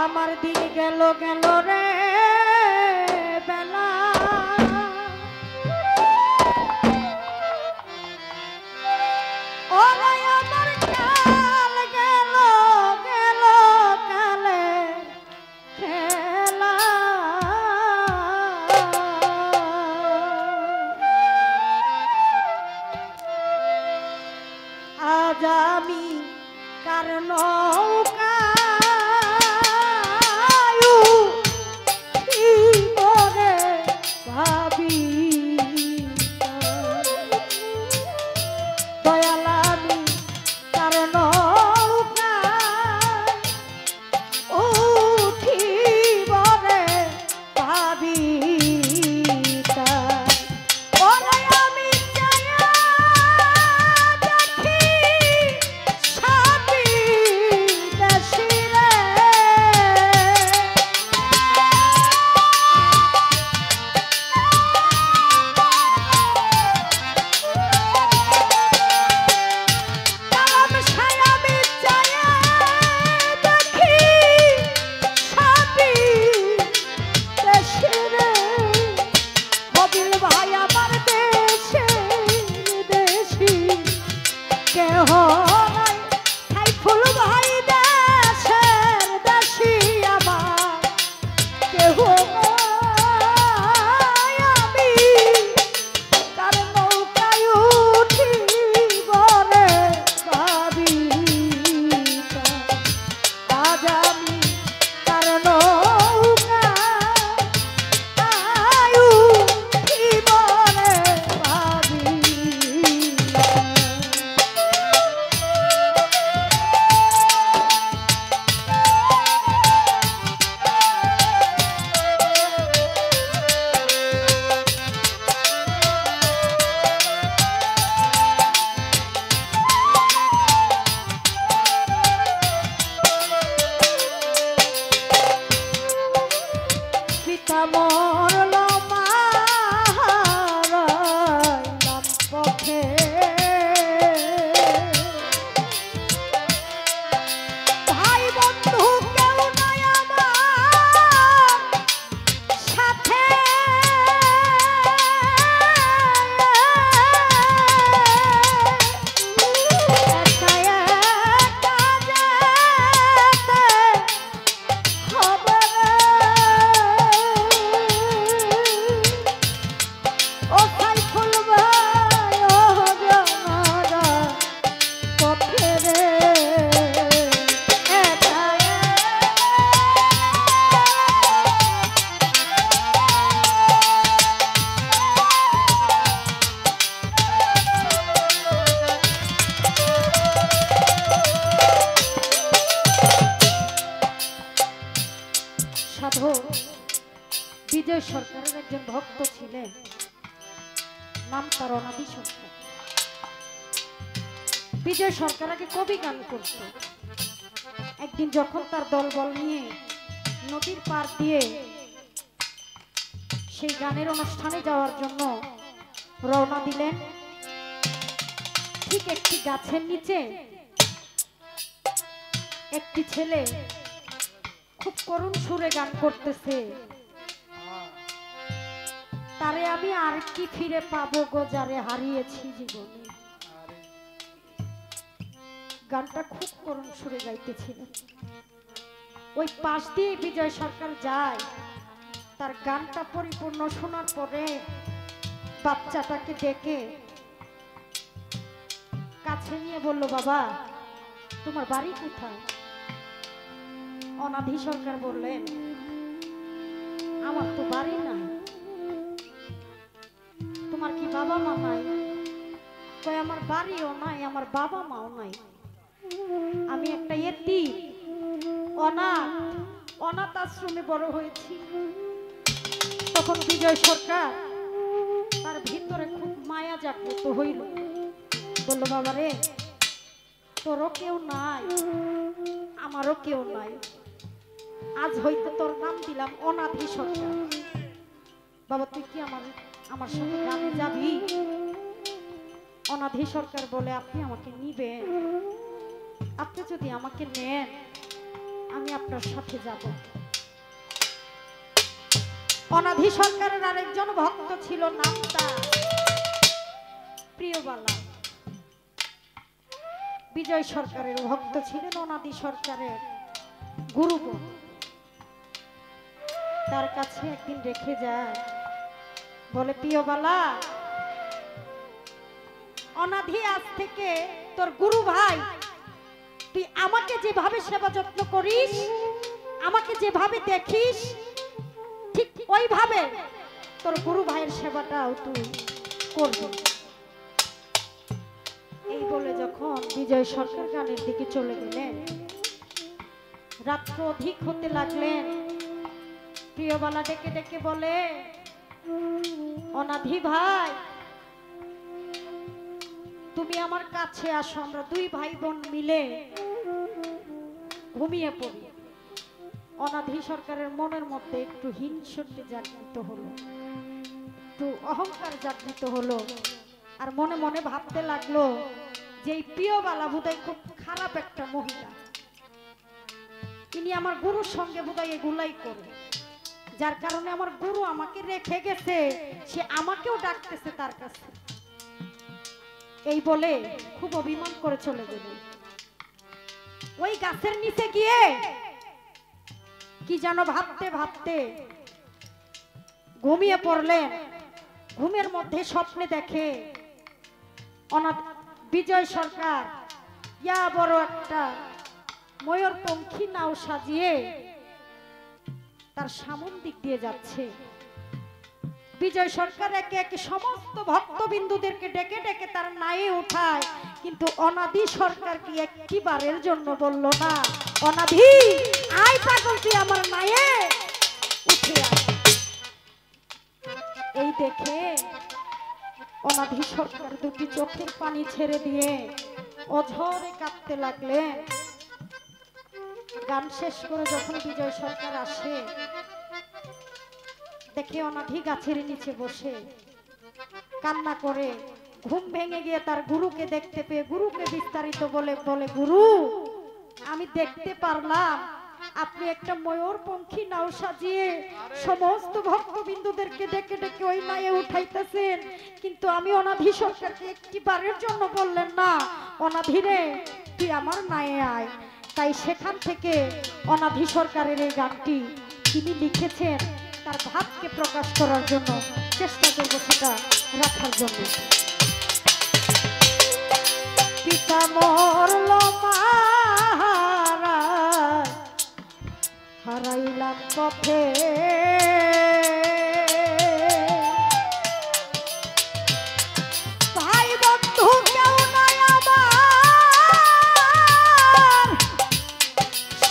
আমার দিন গেল গেল রে বেলা ওরে আমার কাল গেল গেল কালে খেলা আজ আমি কার নৌকা বিজয় সরকারের একজন ভক্ত ছিলেন, নাম তার অনাদি সরকার। বিজয় সরকার আগে কবি গান করত। একদিন যখন তার দলবল নিয়ে নদীর পার দিয়ে সেই গানের অনুষ্ঠানে যাওয়ার জন্য রওনা দিলেন, ঠিক একটি গাছের নিচে একটি ছেলে খুব করুণ সুরে গান করতেছে, তারে আমি আর কি ফিরে পাবো গো যারে হারিয়েছি জীবনে। গানটা খুব করুণ সুরে গাইতেছিলেন। ওই পাশ দিয়ে বিজয় সরকার যায়, তার গানটা পরিপূর্ণ শোনার পরে বাচ্চাটাকে ডেকে কাছে নিয়ে বলল, বাবা তোমার বাড়ি কোথায়? অনাদি সরকার বললেন, আমার তো বাড়ি নাই। তোমার কি বাবা মা নাই? কই আমার বাড়িও নাই, আমার বাবা মাও নাই, আমি একটা এতিম, অনাথ আশ্রমে বড় হয়েছি। তখন বিজয় সরকার তার ভিতরে খুব মায়া জাগ্রত হইল, বলল, বাবা রে তোরও কেউ নাই, আমারও কেউ নাই, আজ হইতে তোর নাম দিলাম অনাথি সরকার। বাবা তুই কি আমার সাথে গ্রামে যাবি? অনাথি সরকার বলে, আপনি আমাকে নিবেন? আপনি যদি আমাকে নেন আমি আপনার সাথে যাব। অনাধি সরকারের আরেকজন ভক্ত ছিল, নাম তার প্রিয়বালা। বিজয় সরকারের ভক্ত ছিলেন, অনাধি সরকারের গুরুজন। তার কাছে একদিন রেখে যায়, বলে প্রিয়বালা, অনাধি আজ থেকে তোর গুরু ভাই, তুই আমাকে যেভাবে সেবা যত্ন করিস, আমাকে যেভাবে দেখিস, ঠিক ওইভাবে তোর গুরু ভাইয়ের সেবাটাও তুই করবি। এই বলে যখন বিজয় সরকার গানের দিকে চলে গেলেন, রাত্র অধিক হতে লাগলেন। প্রিয়বালা ডেকে ডেকে বলে, অনাধি ভাই, তুমি আমার কাছে আসো, আমরা দুই ভাই বোন মিলে ঘুমিয়ে পড়ি। অনাধি সরকারের মনের মধ্যে একটু হিংসুটে জাগৃত হলো, একটু অহংকার জাগৃত হলো, আর মনে মনে ভাবতে লাগলো যে এই প্রিয়বালা বোধহয় খুব খারাপ একটা মহিলা, তিনি আমার গুরুর সঙ্গে বোধহয় এগুলাই করে, যার কারণে আমার গুরু আমাকে রেখে গেছে, সে আমাকেও ডাকতেছে তার কাছে। এই বলে খুব অভিমান করে চলে গেল। ওই গাছের নিচে গিয়ে কি যেন ভাবতে ভাবতে ঘুমিয়ে পড়লেন। ঘুমের মধ্যে স্বপ্নে দেখে বিজয় সরকার ইয়া বড় একটা ময়ূরপঙ্খী নাও সাজিয়ে তার সামন দিক দিয়ে যাচ্ছে। বিজয় সরকার একে একে সমস্ত ভক্তবিন্দুদেরকে ডেকে ডেকে তার নায়ে উঠায়, কিন্তু অনাধি সরকার কি একটি বারের জন্য বলল না, অনাধি আয় পাগল, তুই আমার নায়ে উঠে আয়। এই দেখে অনাধি সরকার দুটি চোখের পানি ছেড়ে দিয়ে অঝরে কাঁদতে লাগলেন। গান শেষ করে যখন বিজয় সরকার আসে, দেখে অনাধি গাছের নিচে বসে কান্না করে। ঘুম ভেঙে গিয়ে তার গুরুকে দেখতে পেয়ে গুরুকে বিস্তারিত বলে, গুরু, আমি দেখতে পারলাম আপনি একটা ময়ূরপঙ্খী নাও সাজিয়ে সমস্ত ভক্তবিন্দুদেরকে ডেকে ডেকে ওই নায়ে উঠাইতেছেন, কিন্তু আমি অনাধি সরকারকে একটি বারের জন্য বললেন না, অনাধি রে তুই আমার নায়ে আয়। তাই সেখান থেকে অনাধি সরকারের এই গানটি তিনি লিখেছেন তার ভাবকে প্রকাশ করার জন্য, চেষ্টা করব সেটা রাখার জন্য। পিতা মরল হারাইলাম পথে, ভাই বন্ধু কেউ নাই আমার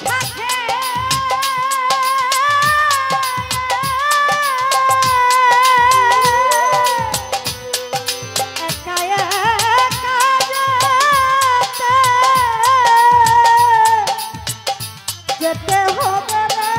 সাথে, একা একা যেতে হবে রে।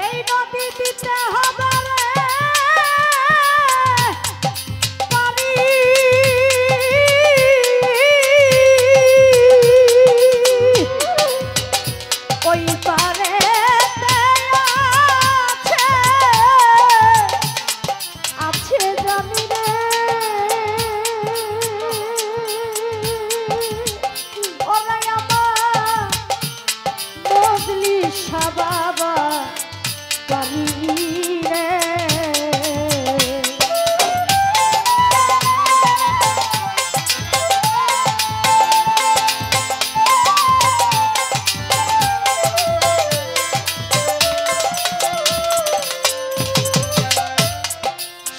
সেই নদী দিতে হবে রে পানি ওই পারে আছে জানি রে ওরে আমার মজলি বাবা পানি রে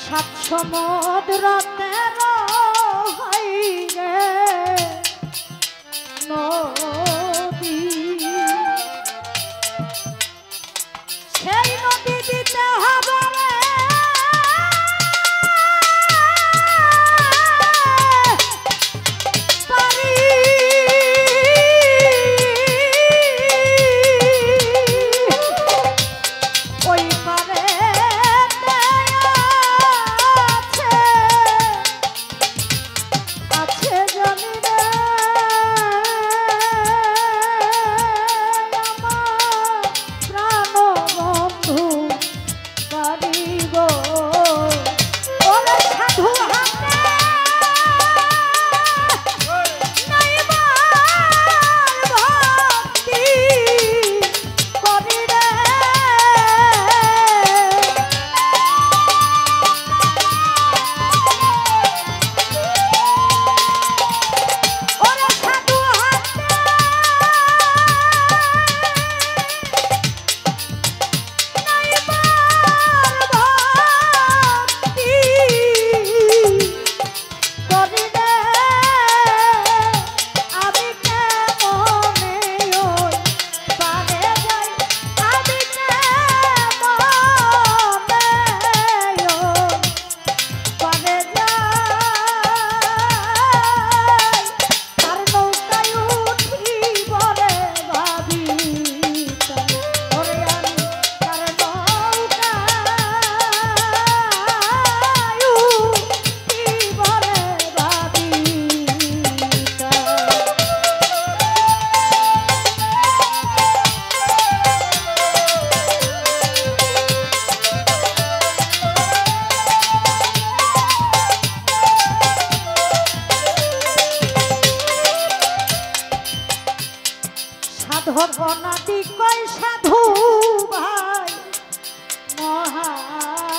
সাত সমুদ্র তেরো হইরে নদী সেই নদী দিতে হবে রে পানি ওই পারে আছে জানি রে আমার প্রাণ বন্ধু গো ওরে সাধু হাতে নাইবার ভক্তি করি রে ওরে সাধু হাতে নাইবার ভক্তি করি রে আমি কেমনে ওই পারে যাই আমি কেমনে ওই পারে যাই তার নৌকায় উঠি বলে ভাবি ওরে আমি তার নৌকায় উঠি বলে ভাবি সাধক অনাদি কয় সাধু ভাই মহাজ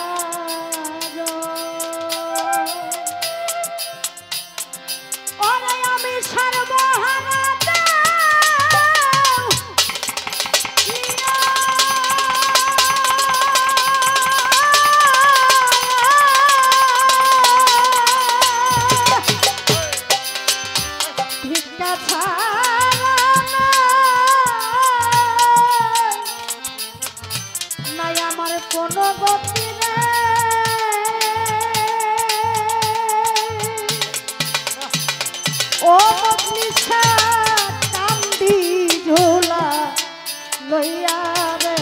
ওরে আমি সর্বহারাতে ভিক্ষা ছাড়া নাই আমার কোনো গতি রে ও মজলিসা কান্দি ঝোলা লইয়া রে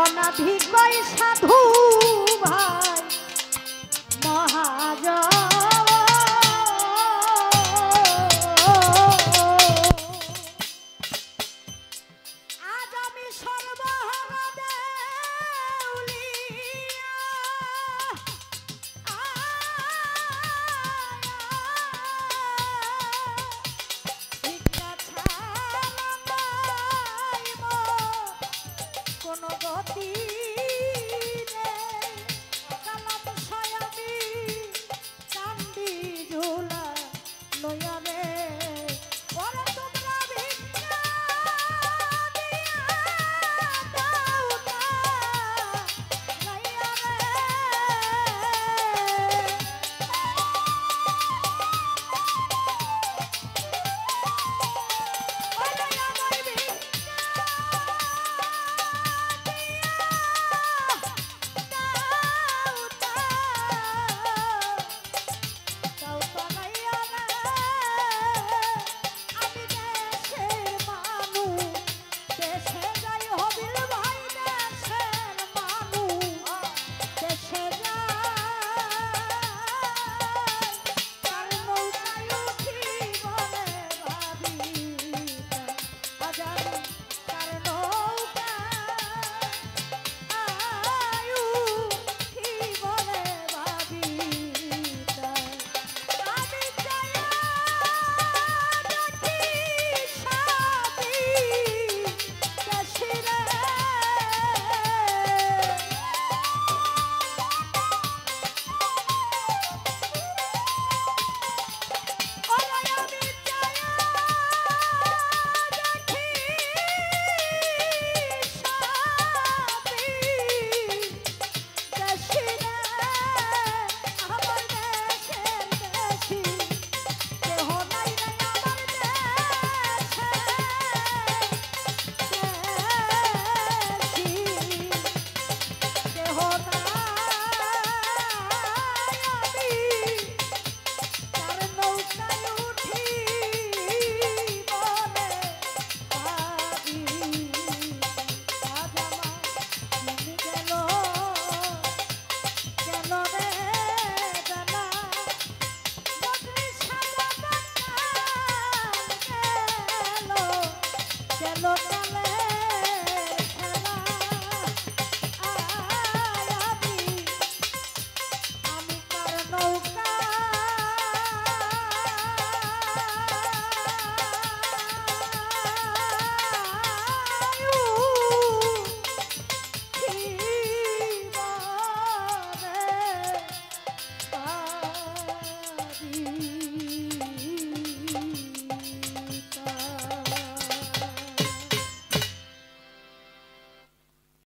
অনাধি কয় সাধু ভাই মহাজ আজ আমি সর্বহারা দেউলিয়া কোনো গতি